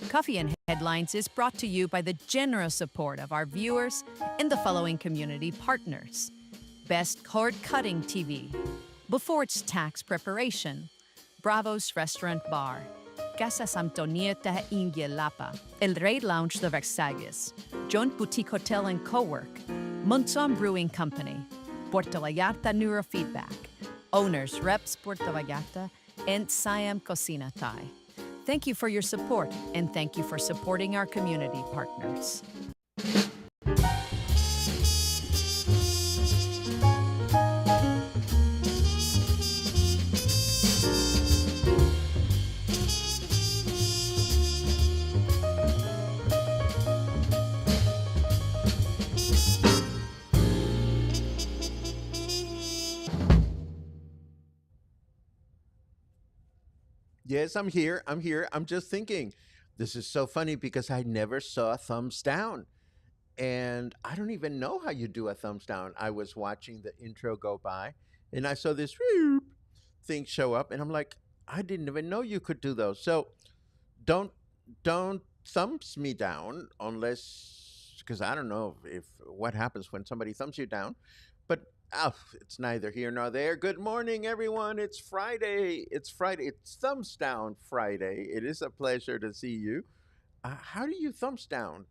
Coffee and Headlines is brought to you by the generous support of our viewers and the following community partners. Best Cord Cutting TV, Before It's Tax Preparation, Bravo's Restaurant Bar, Casa Samtonieta Ingielapa, El Rey Lounge de Versalles, Joint Boutique Hotel and Co-work, Monzon Brewing Company, Puerto Vallarta Neurofeedback, Owners Reps Puerto Vallarta, and Siam Cocina Thai. Thank you for your support, and thank you for supporting our community partners. Yes, I'm here. I'm here. I'm just thinking, this is so funny because I never saw a thumbs down. And I don't even know how you do a thumbs down. I was watching the intro go by and I saw this whoop thing show up and I'm like, I didn't even know you could do those. So don't don't thumbs me down unless because I don't know if what happens when somebody thumbs you down. But it's neither here nor there. Good morning, everyone. It's Friday. It's Friday. It's thumbs down Friday. It is a pleasure to see you. How do you thumbs down?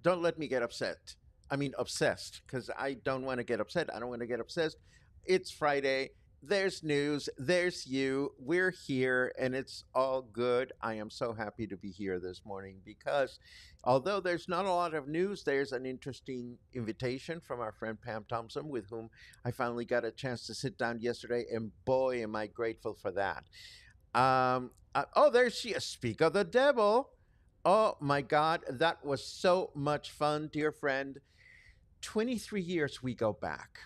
Don't let me get upset. I mean, obsessed, because I don't want to get upset. I don't want to get obsessed. It's Friday. There's news. There's you. We're here, and it's all good. I am so happy to be here this morning because although there's not a lot of news, there's an interesting invitation from our friend Pam Thompson, with whom I finally got a chance to sit down yesterday, and boy, am I grateful for that. Oh, there she is. Speak of the devil. Oh my God, that was so much fun, dear friend. 23 years we go back.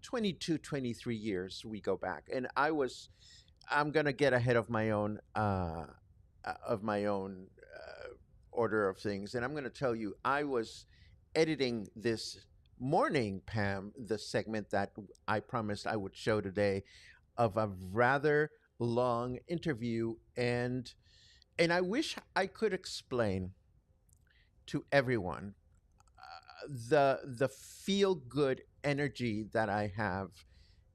22, 23 years we go back. And I'm going to get ahead of my own order of things. And I'm going to tell you, I was editing this morning, Pam, the segment that I promised I would show today of a rather long interview. And I wish I could explain to everyone the feel good energy that I have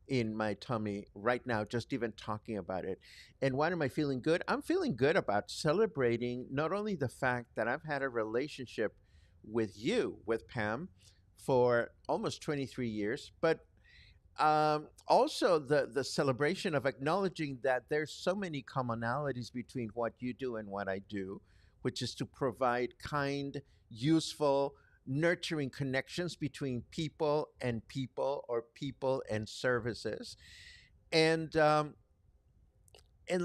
in my tummy right now, just even talking about it. And why am I feeling good? I'm feeling good about celebrating not only the fact that I've had a relationship with you, with Pam, for almost 23 years, but also the celebration of acknowledging that there's so many commonalities between what you do and what I do, which is to provide kind, useful, nurturing connections between people or people and services. And and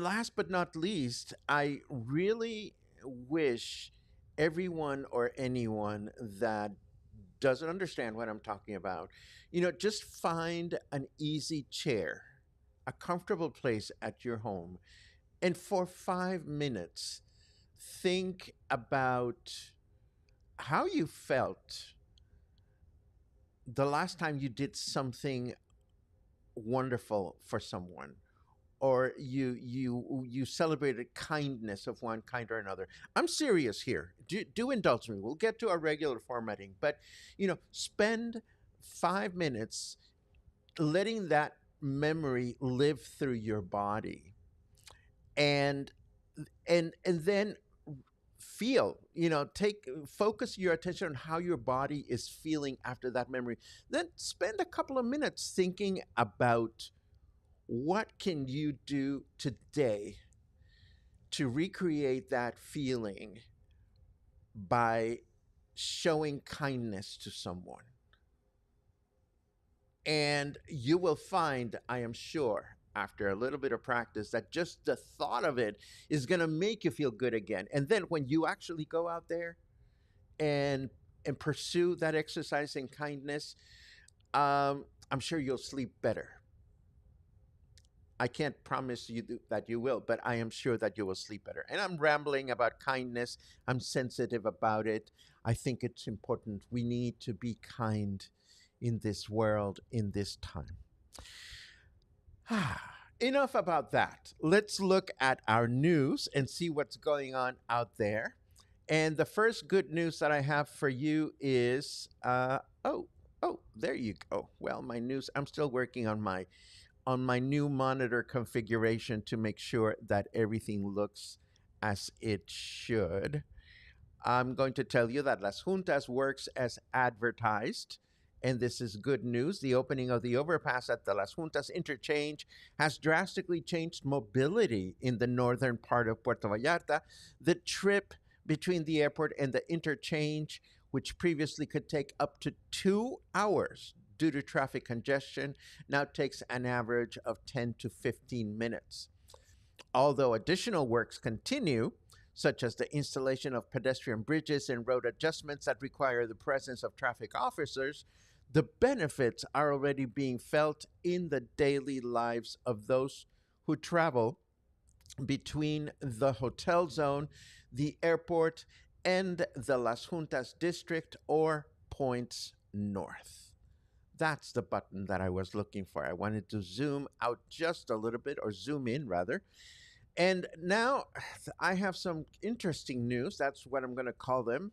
last but not least, I really wish everyone or anyone that doesn't understand what I'm talking about, just find an easy chair, a comfortable place at your home, and for 5 minutes, think about how you felt the last time you did something wonderful for someone, or you celebrated kindness of one kind or another. I'm serious here. Do indulge me. We'll get to our regular formatting, but spend 5 minutes letting that memory live through your body, and and then feel, take focus your attention on how your body is feeling after that memory. Then spend a couple of minutes thinking about what can you do today to recreate that feeling by showing kindness to someone. And you will find, I am sure, after a little bit of practice, that just the thought of it is going to make you feel good again. And then when you actually go out there and pursue that exercise in kindness, I'm sure you'll sleep better. I can't promise you that you will, but I am sure that you will sleep better. And I'm rambling about kindness. I'm sensitive about it. I think it's important. We need to be kind in this world, in this time. Enough about that. Let's look at our news and see what's going on out there. And the first good news that I have for you is there you go. Well, my news, I'm still working on my new monitor configuration to make sure that everything looks as it should. I'm going to tell you that Las Juntas works as advertised. And this is good news. The opening of the overpass at the Las Juntas interchange has drastically changed mobility in the northern part of Puerto Vallarta. The trip between the airport and the interchange, which previously could take up to 2 hours due to traffic congestion, now takes an average of 10 to 15 minutes. Although additional works continue, such as the installation of pedestrian bridges and road adjustments that require the presence of traffic officers, the benefits are already being felt in the daily lives of those who travel between the hotel zone, the airport, and the Las Juntas district or points north. That's the button that I was looking for. I wanted to zoom out just a little bit, or zoom in rather. And now I have some interesting news. That's what I'm going to call them.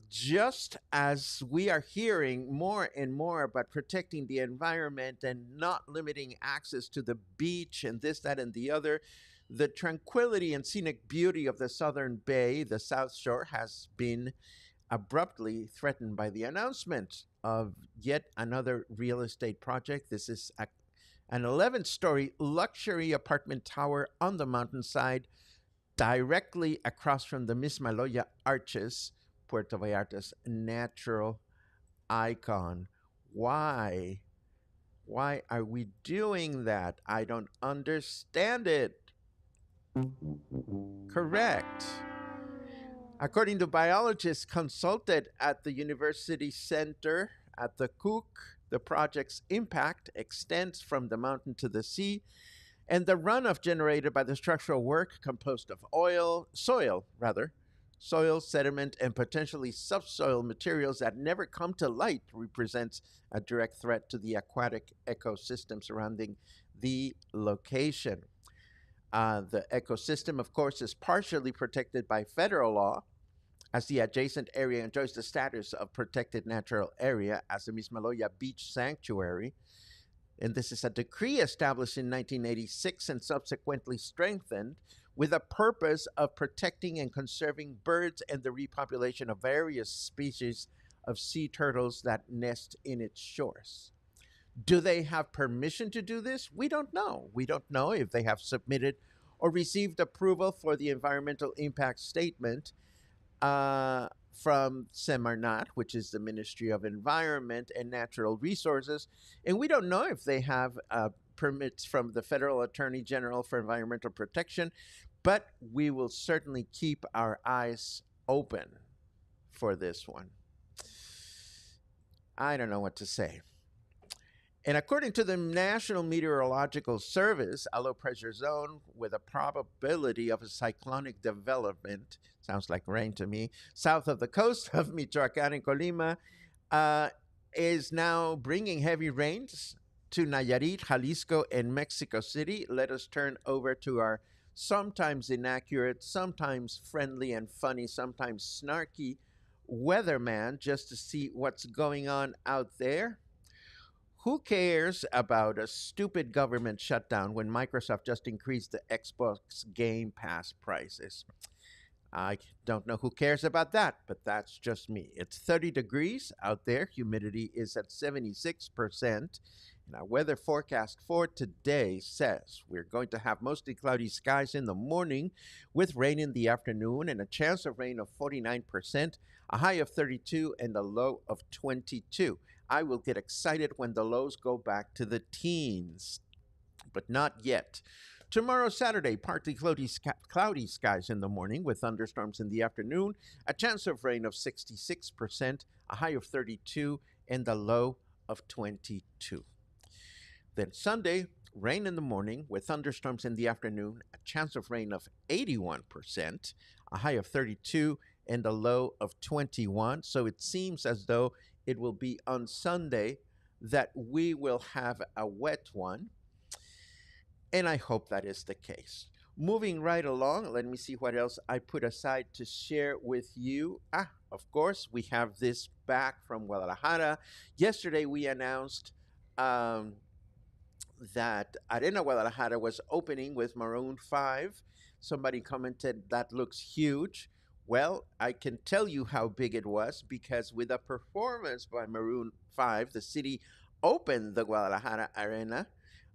Just as we are hearing more and more about protecting the environment and not limiting access to the beach and this, that, and the other, the tranquility and scenic beauty of the southern bay, the South Shore, has been abruptly threatened by the announcement of yet another real estate project. This is an 11-story luxury apartment tower on the mountainside directly across from the Mismaloya Arches, Puerto Vallarta's natural icon. Why? Why are we doing that? I don't understand it. Correct. According to biologists consulted at the University Center at the Cook, the project's impact extends from the mountain to the sea, and the runoff generated by the structural work, composed of soil, sediment, and potentially subsoil materials that never come to light, represents a direct threat to the aquatic ecosystem surrounding the location. The ecosystem, of course, is partially protected by federal law, as the adjacent area enjoys the status of protected natural area as the Mismaloya Beach Sanctuary. And this is a decree established in 1986 and subsequently strengthened with a purpose of protecting and conserving birds and the repopulation of various species of sea turtles that nest in its shores. Do they have permission to do this? We don't know. We don't know if they have submitted or received approval for the environmental impact statement from Semarnat, which is the Ministry of Environment and Natural Resources. And we don't know if they have permits from the Federal Attorney General for Environmental Protection, but we will certainly keep our eyes open for this one. I don't know what to say. And according to the National Meteorological Service, a low pressure zone with a probability of a cyclonic development, sounds like rain to me, south of the coast of Michoacán and Colima, is now bringing heavy rains to Nayarit, Jalisco, and Mexico City. Let us turn over to our sometimes inaccurate, sometimes friendly and funny, sometimes snarky weatherman just to see what's going on out there. Who cares about a stupid government shutdown when Microsoft just increased the Xbox Game Pass prices? I don't know who cares about that, but that's just me. It's 30 degrees out there. Humidity is at 76%. And our weather forecast for today says we're going to have mostly cloudy skies in the morning with rain in the afternoon and a chance of rain of 49%, a high of 32, and a low of 22. I will get excited when the lows go back to the teens, but not yet. Tomorrow, Saturday, partly cloudy skies in the morning with thunderstorms in the afternoon, a chance of rain of 66%, a high of 32, and a low of 22. Then Sunday, rain in the morning with thunderstorms in the afternoon, a chance of rain of 81%, a high of 32, and a low of 21. So it seems as though it will be on Sunday that we will have a wet one, and I hope that is the case. Moving right along, let me see what else I put aside to share with you. Of course, we have this back from Guadalajara. Yesterday, we announced um, that Arena Guadalajara was opening with Maroon 5. Somebody commented that looks huge. Well, I can tell you how big it was because with a performance by Maroon 5, the city opened the Guadalajara Arena,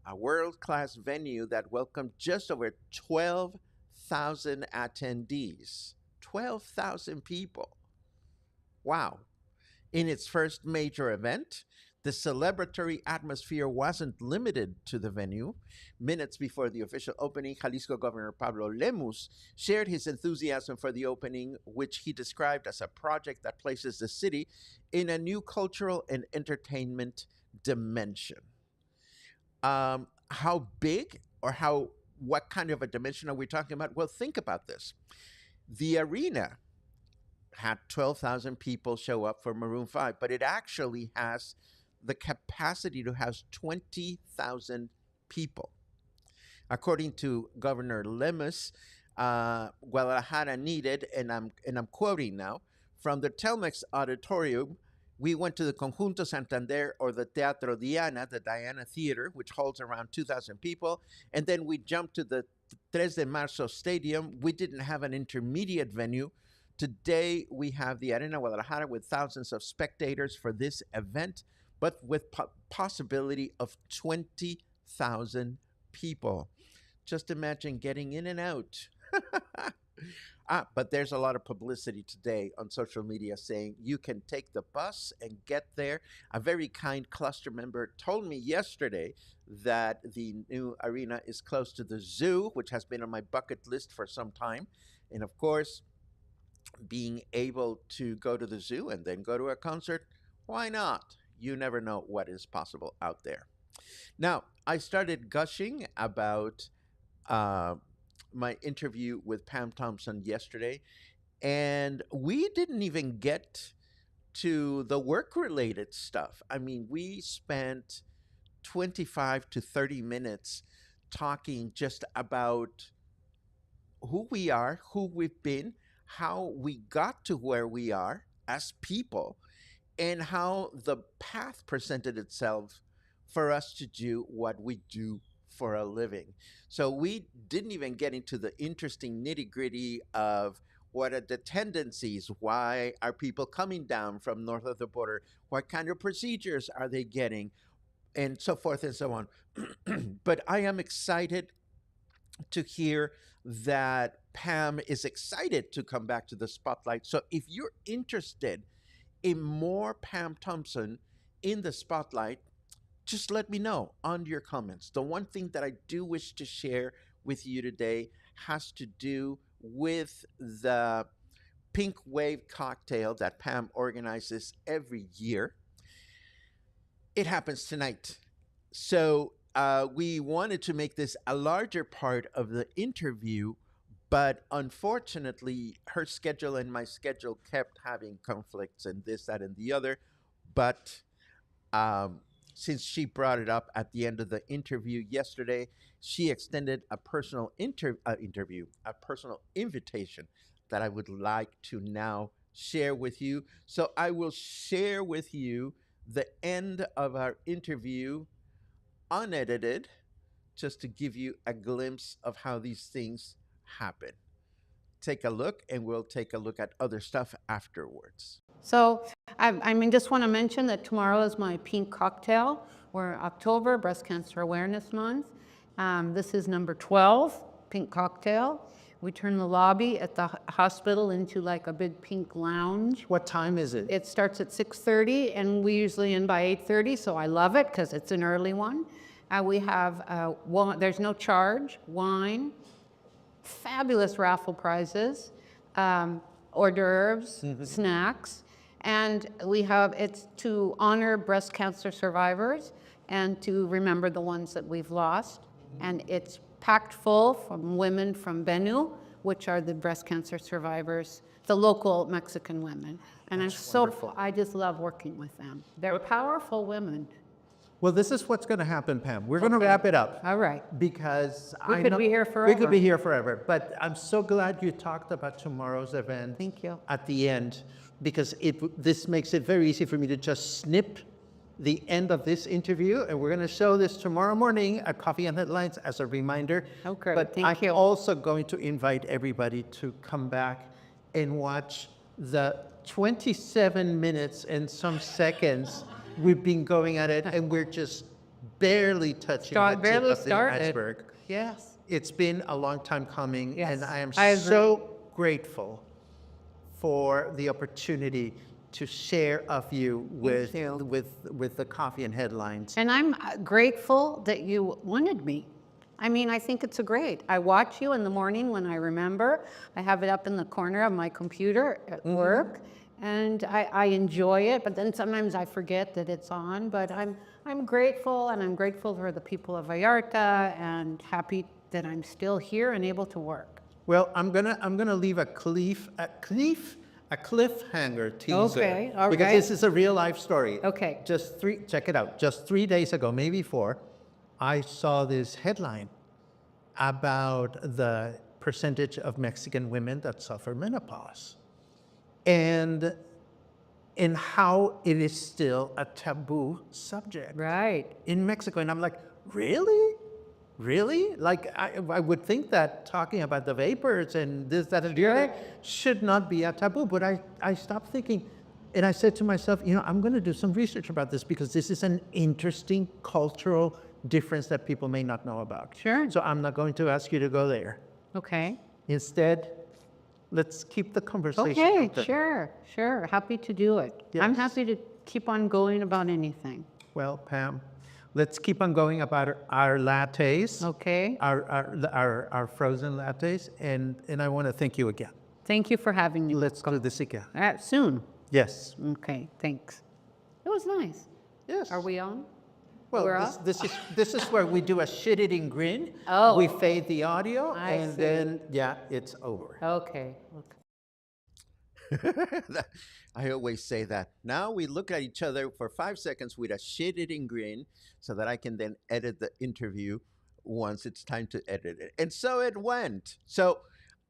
a world class venue that welcomed just over 12,000 attendees. 12,000 people. Wow. In its first major event, the celebratory atmosphere wasn't limited to the venue. Minutes before the official opening, Jalisco Governor Pablo Lemus shared his enthusiasm for the opening, which he described as a project that places the city in a new cultural and entertainment dimension. How big or what kind of a dimension are we talking about? Well, think about this. The arena had 12,000 people show up for Maroon 5, but it actually has the capacity to house 20,000 people. According to Governor Lemus, Guadalajara needed, and I'm quoting now, from the Telmex Auditorium, we went to the Conjunto Santander or the Teatro Diana, the Diana Theater, which holds around 2,000 people, and then we jumped to the Tres de Marzo Stadium. We didn't have an intermediate venue. Today, we have the Arena Guadalajara with thousands of spectators for this event, but with possibility of 20,000 people. Just imagine getting in and out. But there's a lot of publicity today on social media saying you can take the bus and get there. A very kind cluster member told me yesterday that the new arena is close to the zoo, which has been on my bucket list for some time. And of course, being able to go to the zoo and then go to a concert, why not? You never know what is possible out there. Now, I started gushing about uh, my interview with Pam Thompson yesterday, and we didn't even get to the work related stuff. I mean, we spent 25 to 30 minutes talking just about who we are, who we've been, how we got to where we are as people, and how the path presented itself for us to do what we do for a living. So we didn't even get into the interesting nitty gritty of what are the tendencies, why are people coming down from north of the border, what kind of procedures are they getting, and so forth and so on. But I am excited to hear that Pam is excited to come back to the spotlight. So if you're interested in more Pam Thompson in the spotlight, just let me know under your comments. The one thing that I do wish to share with you today has to do with the Pink Wave cocktail that Pam organizes every year. It happens tonight. So we wanted to make this a larger part of the interview, but unfortunately, her schedule and my schedule kept having conflicts and this, that, and the other. But um, since she brought it up at the end of the interview yesterday, she extended a personal interview, a personal invitation that I would like to now share with you. So I will share with you the end of our interview unedited, just to give you a glimpse of how these things happen. Take a look, and we'll take a look at other stuff afterwards. So I just want to mention that tomorrow is my pink cocktail. We're October, Breast Cancer Awareness Month. This is number 12, pink cocktail. We turn the lobby at the hospital into like a big pink lounge. What time is it? It starts at 6:30, and we usually end by 8:30, so I love it because it's an early one. We have, there's no charge, wine, fabulous raffle prizes, hors d'oeuvres, snacks, and it's to honor breast cancer survivors and to remember the ones that we've lost. And it's packed full from women from Benu, which are the breast cancer survivors, the local Mexican women. And That's wonderful. I just love working with them. They're powerful women. Well, this is what's going to happen, Pam. We're going to wrap it up. All right. Because We could be here We forever. could be here forever. But I'm so glad you talked about tomorrow's event. Thank you. At the end, because this makes it very easy for me to just snip the end of this interview, and we're going to show this tomorrow morning at Coffee and Headlines as a reminder. Okay, But thank you. I'm also going to invite everybody to come back and watch the 27 minutes and some seconds we've been going at it, and we're just barely touching the tip Barely of the started. iceberg. Yes. It's been a long time coming, Yes, and I am I agree. so grateful for the opportunity to share a few with too. the Coffee and Headlines. And I'm grateful that you wanted me. I mean, I think it's great. I watch you in the morning when I remember. I have it up in the corner of my computer at work, and I enjoy it. But then sometimes I forget that it's on. But I'm grateful, and I'm grateful for the people of Vallarta, and happy that I'm still here and able to work. Well, I'm gonna leave a cliffhanger teaser. Okay, all Because right. this is a real life story. Okay. Check it out. Just 3 days ago, maybe 4, I saw this headline about the percentage of Mexican women that suffer menopause, and how it is still a taboo subject Right. in Mexico. And I'm like, really? Really? Like, I would think that talking about the vapors and this, that, and the other should not be a taboo. But I stopped thinking, and I said to myself, I'm going to do some research about this, because this is an interesting cultural difference that people may not know about. Sure. So I'm not going to ask you to go there. Okay. Instead, let's keep the conversation Okay, open. sure. Happy to do it. I'm Yes. happy to keep on going about anything. Well, Pam, let's keep on going about our lattes. Okay. Our frozen lattes, and I want to thank you again. Thank you for having me. Let's do this again. Soon. Yes. Okay, thanks. It was nice. Yes. Are we on? Well, we're this is where we do a shit-eating grin. Oh. We fade the audio, I and see. then, it's over. Okay. I always say that. Now we look at each other for 5 seconds with a shit-eating grin, so that I can then edit the interview once it's time to edit it. And so it went. So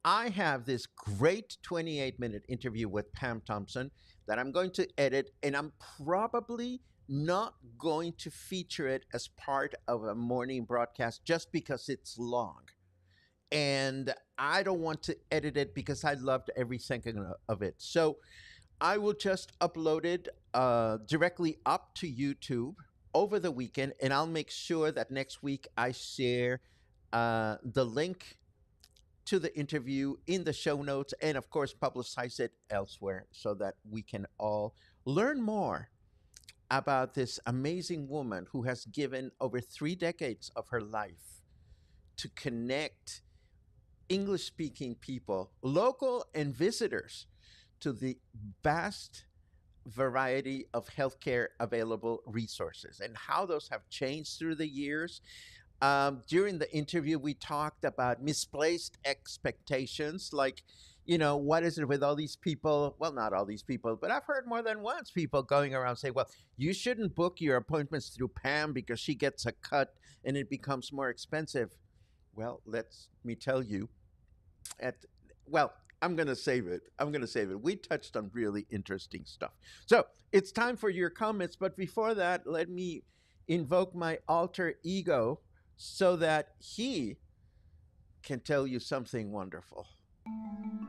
I have this great 28-minute interview with Pam Thompson that I'm going to edit, and I'm probably not going to feature it as part of a morning broadcast just because it's long. And I don't want to edit it because I loved every second of it. So I will just upload it directly up to YouTube over the weekend, and I'll make sure that next week I share the link to the interview in the show notes, and of course publicize it elsewhere, so that we can all learn more about this amazing woman who has given over 3 decades of her life to connect English-speaking people, local and visitors, to the vast variety of healthcare available resources, and how those have changed through the years. During the interview, we talked about misplaced expectations, like, what is it with all these people? Well, not all these people, but I've heard more than once people going around say, well, you shouldn't book your appointments through Pam because she gets a cut and it becomes more expensive. Well, let me tell you, I'm going to save it. We touched on really interesting stuff. So it's time for your comments. But before that, let me invoke my alter ego so that he can tell you something wonderful.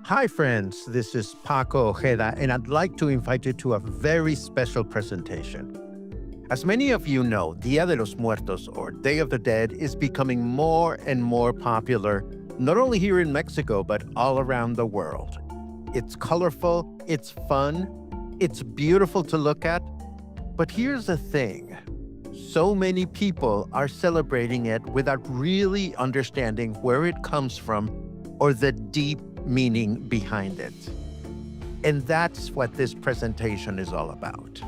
Hi, friends. This is Paco Ojeda, and I'd like to invite you to a very special presentation. As many of you know, Dia de los Muertos, or Day of the Dead, is becoming more and more popular, not only here in Mexico, but all around the world. It's colorful, it's fun, it's beautiful to look at. But here's the thing. So many people are celebrating it without really understanding where it comes from or the deep meaning behind it. And that's what this presentation is all about.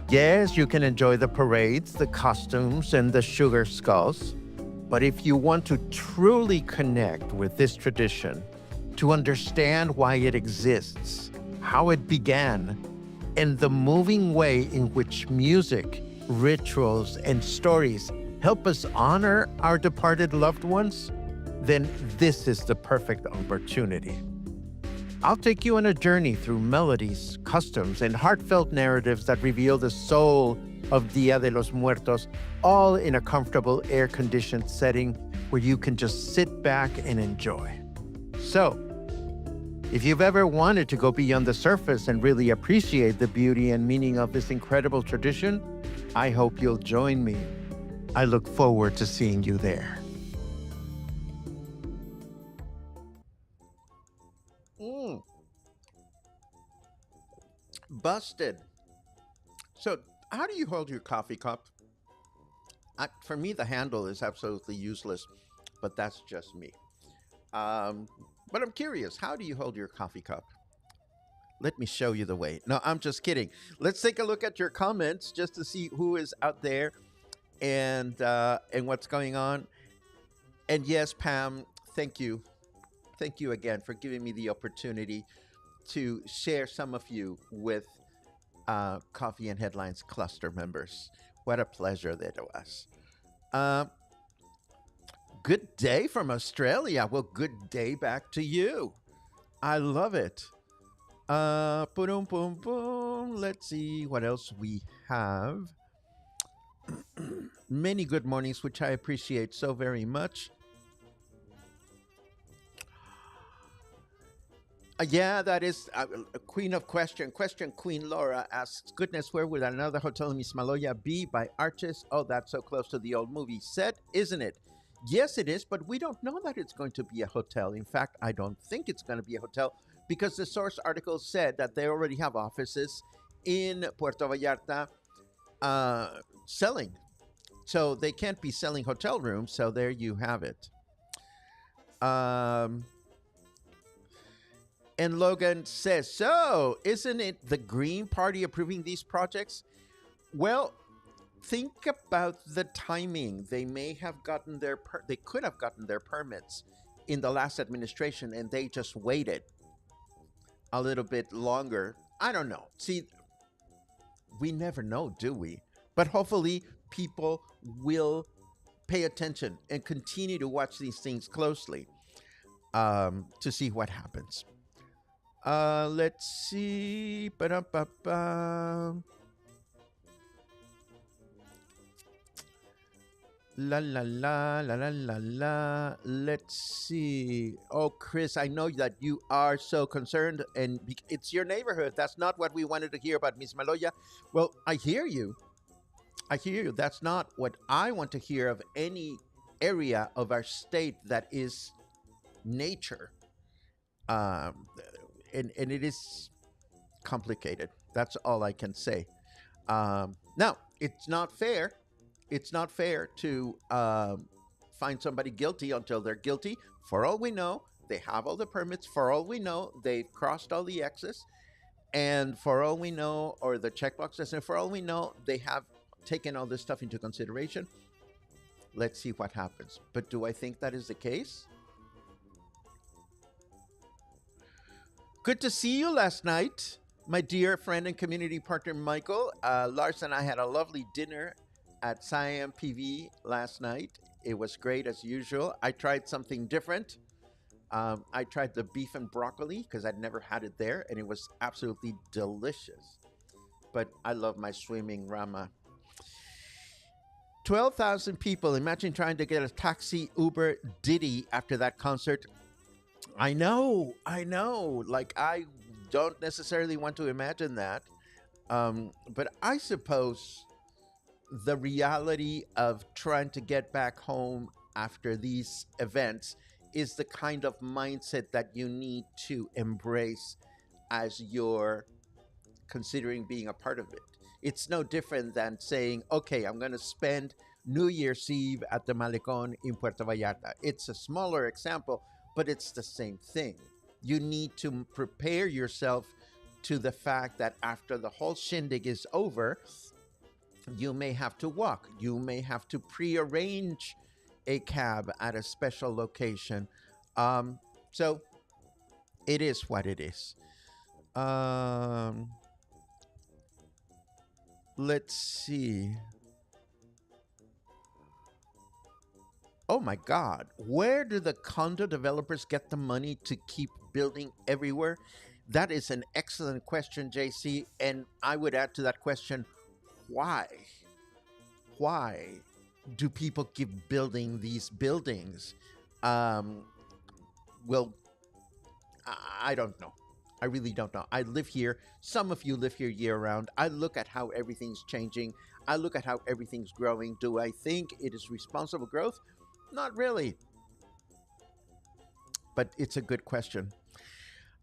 Yes, you can enjoy the parades, the costumes, and the sugar skulls. But if you want to truly connect with this tradition, to understand why it exists, how it began, and the moving way in which music rituals, and stories help us honor our departed loved ones, then this is the perfect opportunity. I'll take you on a journey through melodies, customs, and heartfelt narratives that reveal the soul of Dia de los Muertos, all in a comfortable, air-conditioned setting where you can just sit back and enjoy. So, if you've ever wanted to go beyond the surface and really appreciate the beauty and meaning of this incredible tradition, I hope you'll join me. I look forward to seeing you there. Busted. So, how do you hold your coffee cup? For me, the handle is absolutely useless, but that's just me. But I'm curious, how do you hold your coffee cup? Let me show you the way. No, I'm just kidding. Let's take a look at your comments just to see who is out there and what's going on. And yes, Pam, thank you. Thank you again for giving me the opportunity to share some of you with Coffee and Headlines cluster members. What a pleasure that was. Good day from Australia. Well, good day back to you. I love it. Boom, boom, boom. Let's see what else we have. Many good mornings, which I appreciate so very much. Yeah, that is a queen of question. Queen Laura asks, goodness, where would another hotel in Mismaloya be by Arches? Oh, that's so close to the old movie set, isn't it? Yes, it is, but we don't know that it's going to be a hotel. In fact, I don't think it's going to be a hotel because the source article said that they already have offices in Puerto Vallarta selling. So they can't be selling hotel rooms, so there you have it. And Logan says, so isn't it the Green Party approving these projects? Well, think about the timing. They may have gotten they could have gotten their permits in the last administration and they just waited a little bit longer. I don't know. See, we never know, do we? But hopefully people will pay attention and continue to watch these things closely to see what happens. Let's see. Ba-dum-ba-ba. La la la la la la la. Let's see. Oh, Chris, I know that you are so concerned, and it's your neighborhood. That's not what we wanted to hear about Mismaloya. Well, I hear you. I hear you. That's not what I want to hear of any area of our state that is nature. And it is complicated. That's all I can say. Now, it's not fair. It's not fair to find somebody guilty until they're guilty. For all we know, they have all the permits. For all we know, they've crossed all the X's. And for all we know, or the checkboxes, and for all we know, they have taken all this stuff into consideration. Let's see what happens. But do I think that is the case? Good to see you last night, my dear friend and community partner, Michael. Lars and I had a lovely dinner at Siam PV last night. It was great as usual. I tried something different. I tried the beef and broccoli because I'd never had it there, and it was absolutely delicious. But I love my swimming Rama. 12,000 people. Imagine trying to get a taxi, Uber, Didi after that concert. I know. Like, I don't necessarily want to imagine that. But I suppose the reality of trying to get back home after these events is the kind of mindset that you need to embrace as you're considering being a part of it. It's no different than saying, okay, I'm going to spend New Year's Eve at the Malecón in Puerto Vallarta. It's a smaller example, but it's the same thing. You need to prepare yourself to the fact that after the whole shindig is over, you may have to walk. You may have to prearrange a cab at a special location. So it is what it is. Let's see. Oh my God, where do the condo developers get the money to keep building everywhere? That is an excellent question, JC. And I would add to that question, why? Why do people keep building these buildings? Um, well, I don't know. I really don't know. I live here. Some of you live here year round. I look at how everything's changing. I look at how everything's growing. Do I think it is responsible growth? Not really, but it's a good question.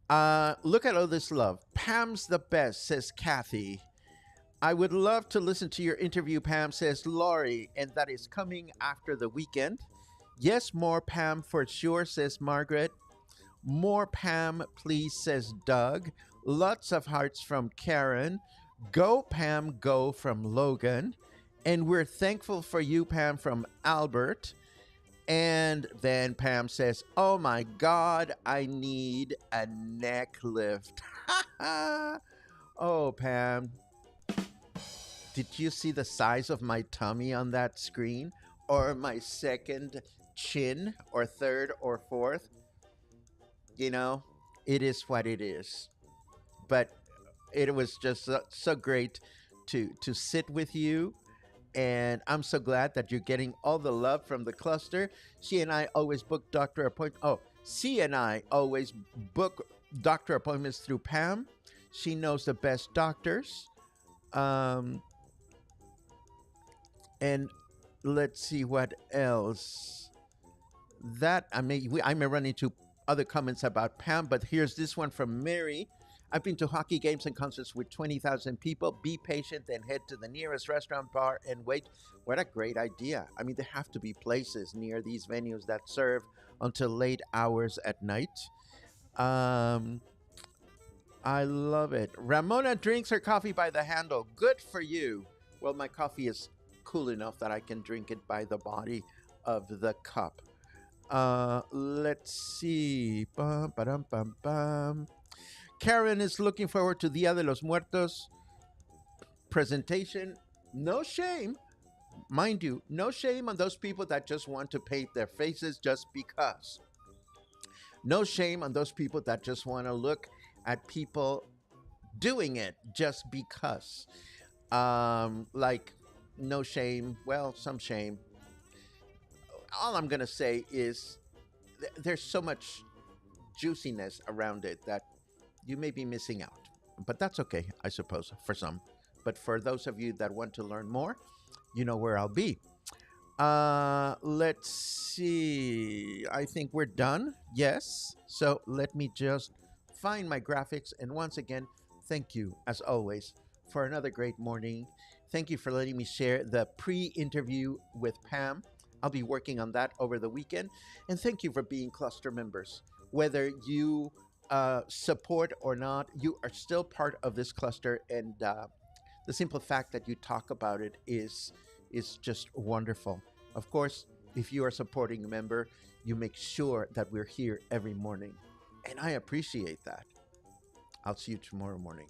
Look at all this love. Pam's the best, says Kathy. I would love to listen to your interview, Pam, says Laurie, and that is coming after the weekend. Yes, more Pam for sure, says Margaret. More Pam, please, says Doug. Lots of hearts from Karen. Go, Pam, go from Logan. And we're thankful for you, Pam, from Albert. And then Pam says, oh my God, I need a neck lift. Oh, Pam, did you see the size of my tummy on that screen? Or my second chin, or third, or fourth? You know, it is what it is. But it was just so great to sit with you, and I'm so glad that you're getting all the love from the cluster. She and I always book doctor appointment. Oh, she and I always book doctor appointments through Pam. She knows the best doctors. Um, and let's see what else. That I may run into other comments about Pam, but here's this one from Mary. I've been to hockey games and concerts with 20,000 people. Be patient, then head to the nearest restaurant, bar, and wait. What a great idea. I mean, there have to be places near these venues that serve until late hours at night. Um, I love it. Ramona drinks her coffee by the handle. Good for you. Well, my coffee is cool enough that I can drink it by the body of the cup. Let's see. Bum, ba-dum, bum, bum. Karen is looking forward to Dia de los Muertos presentation. No shame, mind you, no shame on those people that just want to paint their faces just because. No shame on those people that just want to look at people doing it just because. Like, no shame, well, some shame. All I'm going to say is there's so much juiciness around it that you may be missing out. But that's okay, I suppose, for some. But for those of you that want to learn more, you know where I'll be. Let's see. I think we're done. Yes. So let me just find my graphics. And once again, thank you, as always, for another great morning. Thank you for letting me share the pre-interview with Pam. I'll be working on that over the weekend. And thank you for being cluster members. Whether you support or not, you are still part of this cluster. And the simple fact that you talk about it is just wonderful. Of course, if you are supporting a member, you make sure that we're here every morning. And I appreciate that. I'll see you tomorrow morning.